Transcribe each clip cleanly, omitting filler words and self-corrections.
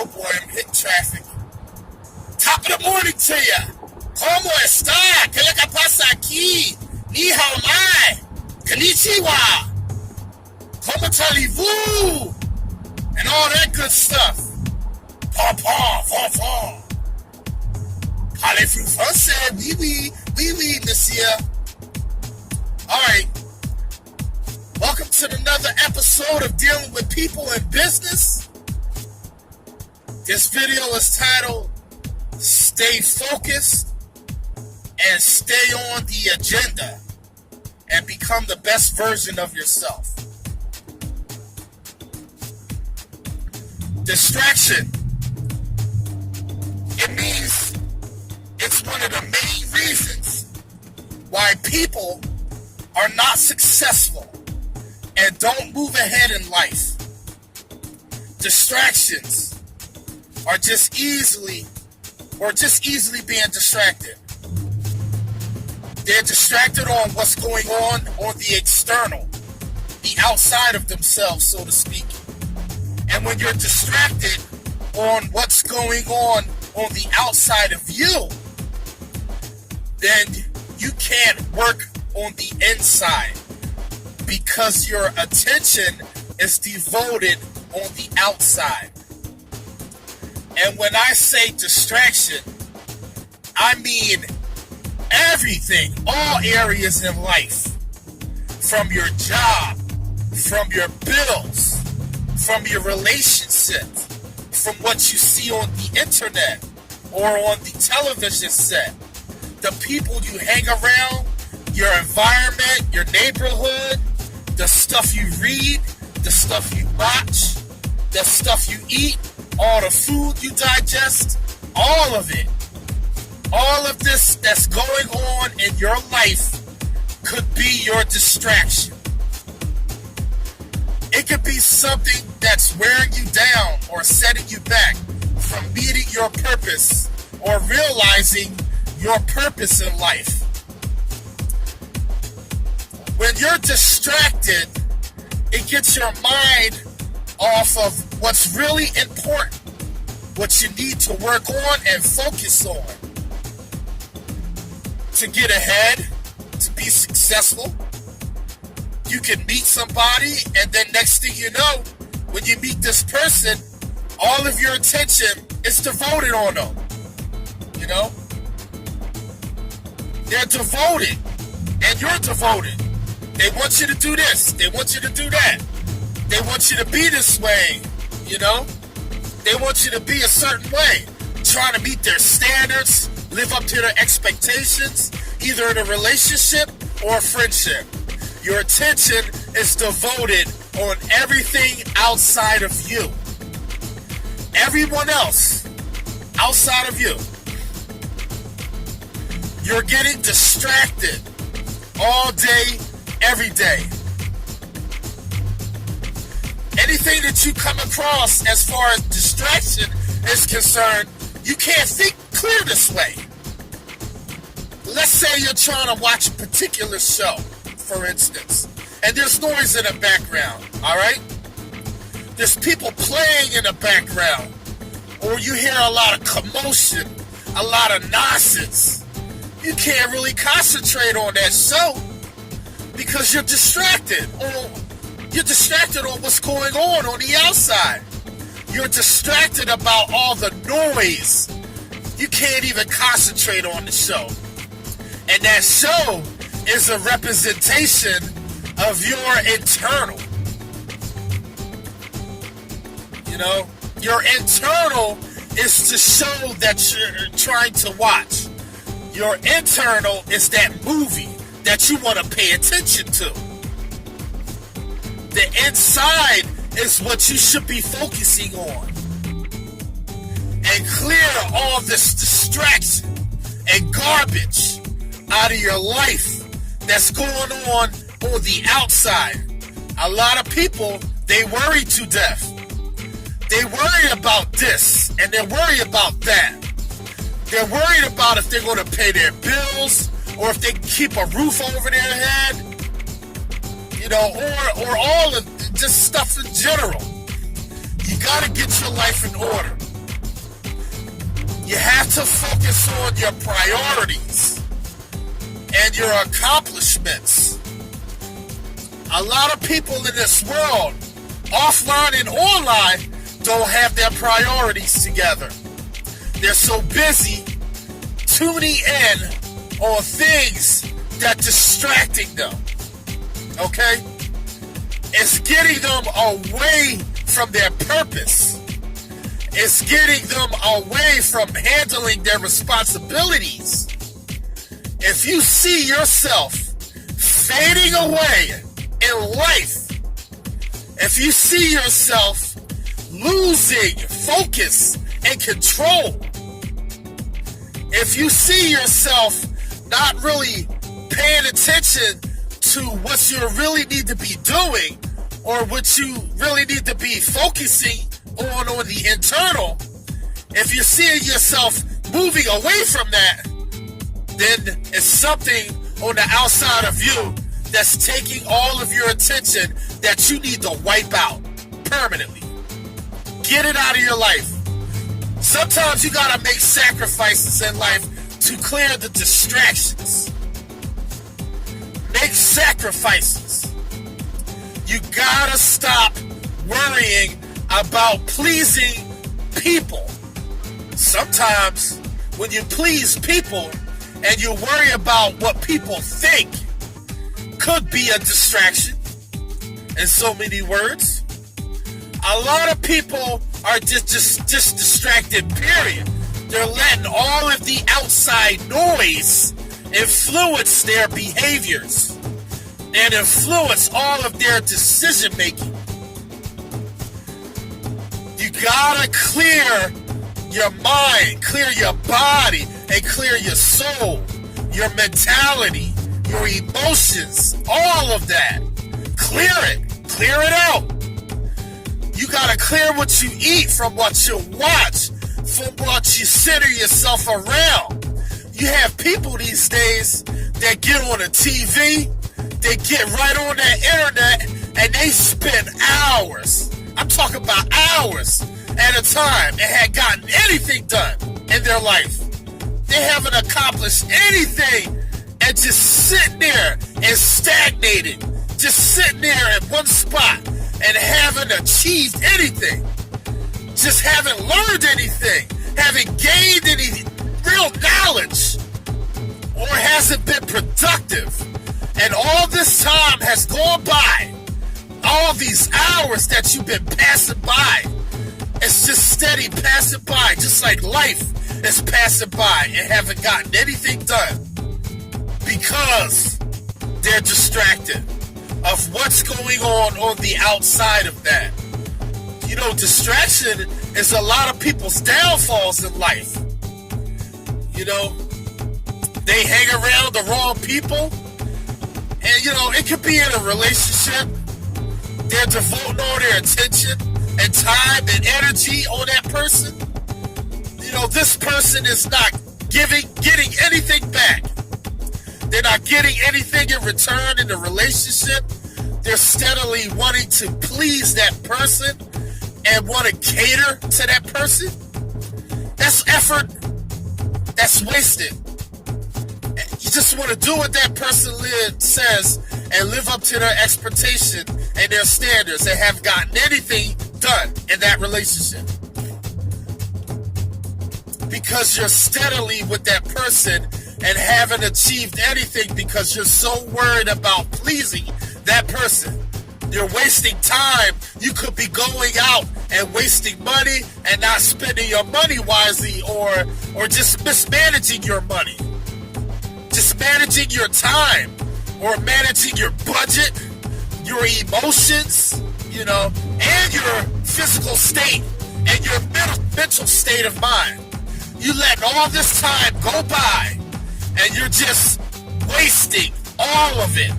Oh boy, I'm hitting traffic. Top of the morning to ya. ¿Cómo está? ¿Qué le pasa aquí? Ni hao mai. Konnichiwa. ¿Cómo allez-vous? And all that good stuff. Paw. Parlez-vous français? Oui, monsieur. Alright. Welcome to another episode of Dealing with People in Business. This video is titled, Stay Focused and Stay on the Agenda and Become the Best Version of Yourself. Distraction. It means it's one of the main reasons why people are not successful and don't move ahead in life. Distractions are just easily being distracted. They're distracted on what's going on the external, the outside of themselves, so to speak. And when you're distracted on what's going on the outside of you, then you can't work on the inside because your attention is devoted on the outside. And when I say distraction, I mean everything, all areas in life, from your job, from your bills, from your relationship, from what you see on the internet or on the television set, the people you hang around, your environment, your neighborhood, the stuff you read, the stuff you watch, the stuff you eat, all the food you digest, all of it. All of this that's going on in your life could be your distraction. It could be something that's wearing you down or setting you back from meeting your purpose or realizing your purpose in life. When you're distracted, it gets your mind off of what's really important, what you need to work on and focus on to get ahead, to be successful. You can meet somebody, and then next thing you know, when you meet this person, all of your attention is devoted on them. You know? They're devoted, and you're devoted. They want you to do this. They want you to do that. They want you to be this way, you know? They want you to be a certain way, trying to meet their standards, live up to their expectations, either in a relationship or a friendship. Your attention is devoted on everything outside of you. Everyone else outside of you. You're getting distracted all day, every day. Anything that you come across as far as distraction is concerned, you can't think clear this way. Let's say you're trying to watch a particular show, for instance, and there's noise in the background, all right? There's people playing in the background, or you hear a lot of commotion, a lot of nonsense. You can't really concentrate on that show because you're distracted. You're distracted on what's going on the outside. You're distracted about all the noise. You can't even concentrate on the show. And that show is a representation of your internal. You know, your internal is to show that you're trying to watch. Your internal is that movie that you want to pay attention to. The inside is what you should be focusing on. And clear all this distraction and garbage out of your life that's going on the outside. A lot of people, they worry to death. They worry about this and they're worried about that. They're worried about if they're going to pay their bills or if they can keep a roof over their head, you know, or all of just stuff in general. You got to get your life in order. You have to focus on your priorities and your accomplishments. A lot of people in this world, offline and online, don't have their priorities together. They're so busy tuning in on things that distracting them. Okay? It's getting them away from their purpose. It's getting them away from handling their responsibilities. If you see yourself fading away in life, if you see yourself losing focus and control, if you see yourself not really paying attention to what you really need to be doing or what you really need to be focusing on the internal, if you're seeing yourself moving away from that, then it's something on the outside of you that's taking all of your attention that you need to wipe out permanently. Get it out of your life. Sometimes you gotta make sacrifices in life to clear the distractions. Make sacrifices. You gotta stop worrying about pleasing people. Sometimes when you please people and you worry about what people think, could be a distraction. In so many words, a lot of people are just distracted, period. They're letting all of the outside noise influence their behaviors and influence all of their decision making. You gotta clear your mind, clear your body, and clear your soul, your mentality, your emotions, all of that. Clear it out. You gotta clear what you eat from what you watch, from what you center yourself around. You have people these days that get on a TV, they get right on that internet, and they spend hours, I'm talking about hours at a time, and had gotten anything done in their life. They haven't accomplished anything and just sitting there and stagnated, just sitting there at one spot and haven't achieved anything, just haven't learned anything, haven't gained any real knowledge, or hasn't been productive. And all this time has gone by, all these hours that you've been passing by, it's just steady passing by, just like life is passing by and haven't gotten anything done because they're distracted of what's going on the outside of that. You know, distraction is a lot of people's downfalls in life. You know, they hang around the wrong people, and you know, it could be in a relationship. They're devoting all their attention and time and energy on that person. You know, this person is not getting anything back. They're not getting anything in return in the relationship. They're steadily wanting to please that person and want to cater to that person. That's effort that's wasted. You just want to do what that person says and live up to their expectation and their standards and have gotten anything done in that relationship. Because you're steadily with that person and haven't achieved anything because you're so worried about pleasing that person. You're wasting time. You could be going out and wasting money and not spending your money wisely, or just mismanaging your money. Just managing your time, or managing your budget, your emotions, you know, and your physical state and your mental state of mind. You let all this time go by and you're just wasting all of it.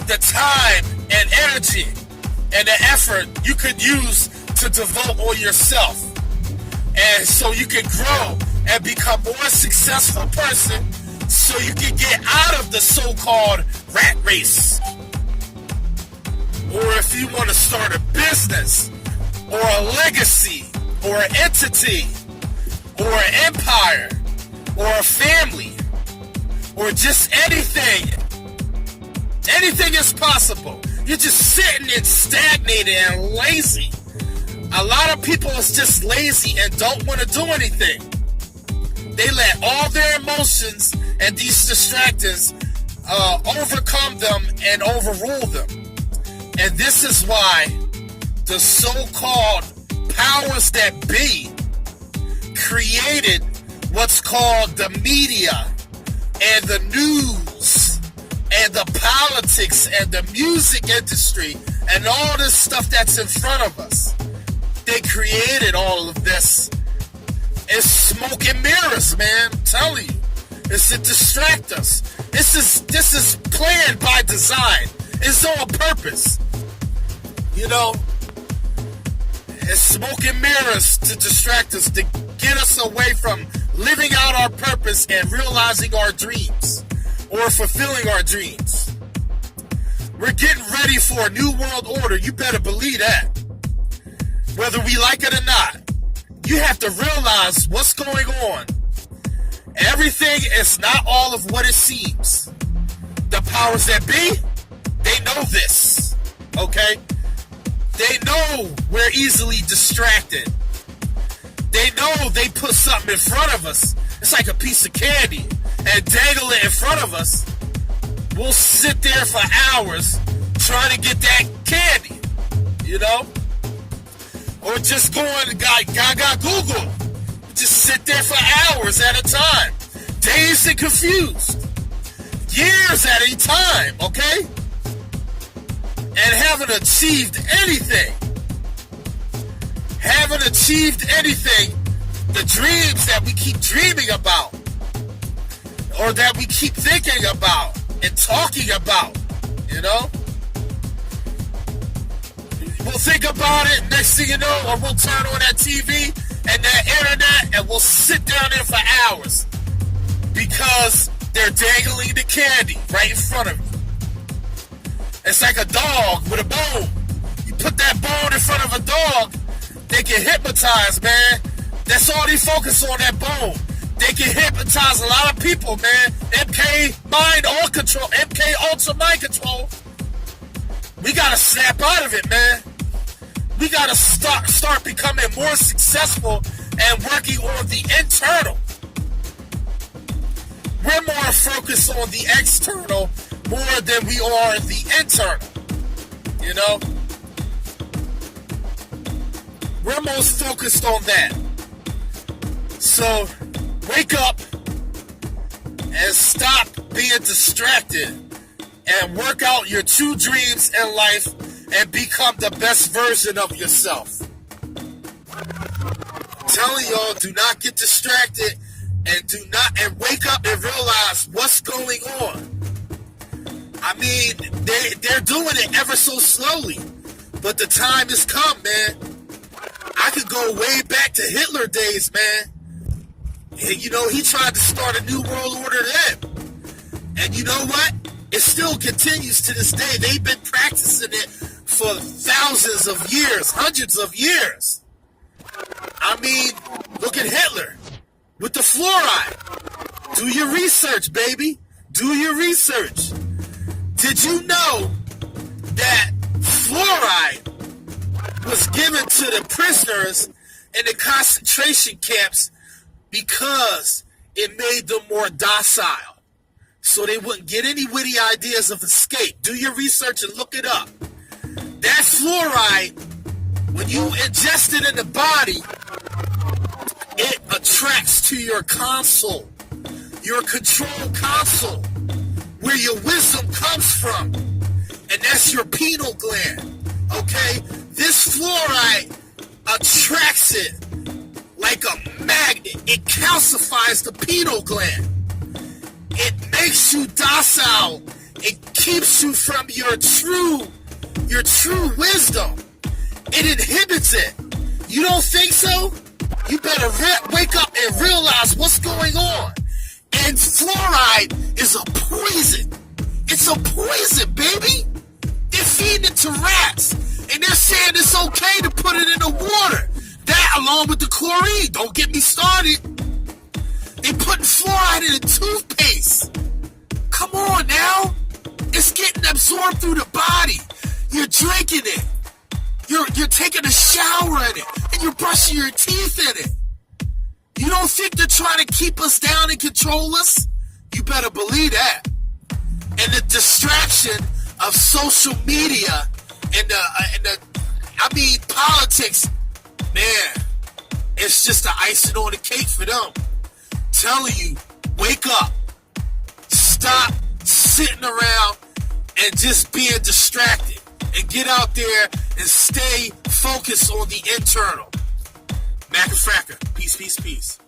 The time and energy and the effort you could use to devote on yourself. And so you can grow and become a more successful person, so you can get out of the so-called rat race. Or if you want to start a business or a legacy or an entity or an empire or a family or just anything. Anything is possible. You're just sitting and stagnated and lazy. A lot of people is just lazy and don't want to do anything. They let all their emotions and these distractors overcome them and overrule them. And this is why the so-called powers that be created what's called the media and the news and the politics and the music industry and all this stuff that's in front of us. They created all of this. It's smoke and mirrors, man. I'm telling you. It's to distract us. This is planned by design. It's on purpose. You know, it's smoke and mirrors to distract us, to get us away from living out our purpose and realizing our dreams or fulfilling our dreams. We're getting ready for a new world order. You better believe that. Whether we like it or not, you have to realize what's going on. Everything is not all of what it seems. The powers that be, they know this, okay? They know we're easily distracted. They know they put something in front of us. It's like a piece of candy and dangle it in front of us. We'll sit there for hours trying to get that candy, you know? Or just go on Gaga Google. Just sit there for hours at a time. Dazed and confused. Years at a time, okay? And haven't achieved anything. Haven't achieved anything. The dreams that we keep dreaming about. Or that we keep thinking about and talking about, you know? We'll think about it, next thing you know, or we'll turn on that TV and that internet and we'll sit down there for hours because they're dangling the candy right in front of you. It's like a dog with a bone. You put that bone in front of a dog, they get hypnotized, man. That's all they focus on, that bone. They can hypnotize a lot of people, man. MK Ultra Mind Control. We gotta snap out of it, man. We gotta start becoming more successful and working on the internal. We're more focused on the external more than we are the internal. You know? We're most focused on that. So, wake up and stop being distracted and work out your true dreams in life and become the best version of yourself. I'm telling y'all, do not get distracted and wake up and realize what's going on. I mean, they're doing it ever so slowly, but the time has come, man. I could go way back to Hitler days, man. And you know, he tried to start a new world order then. And you know what? It still continues to this day. They've been practicing it for thousands of years, hundreds of years. I mean, look at Hitler with the fluoride. Do your research, baby. Do your research. Did you know that fluoride was given to the prisoners in the concentration camps because it made them more docile, so they wouldn't get any witty ideas of escape? Do your research and look it up. That fluoride, when you ingest it in the body, it attracts to your console, your control console, where your wisdom comes from, and that's your pineal gland, okay? This fluoride attracts it like a magnet. It calcifies the pineal gland. It makes you docile. It keeps you from your true wisdom. It inhibits it. You don't think so? You better wake up and realize what's going on. And fluoride is a poison. It's a poison, baby. They're feeding it to rats. And they're saying it's okay to put it in the water. That, along with the chlorine. Don't get me started. They putting fluoride in a toothpaste. Come on now. It's getting absorbed through the body. You're drinking it. You're taking a shower in it. And you're brushing your teeth in it. You don't think they're trying to keep us down and control us? You better believe that. And the distraction of social media and politics, man, it's just the icing on the cake for them. Telling you, wake up. Stop sitting around and just being distracted. And get out there and stay focused on the internal. Mac and Fracker. Peace, peace, peace.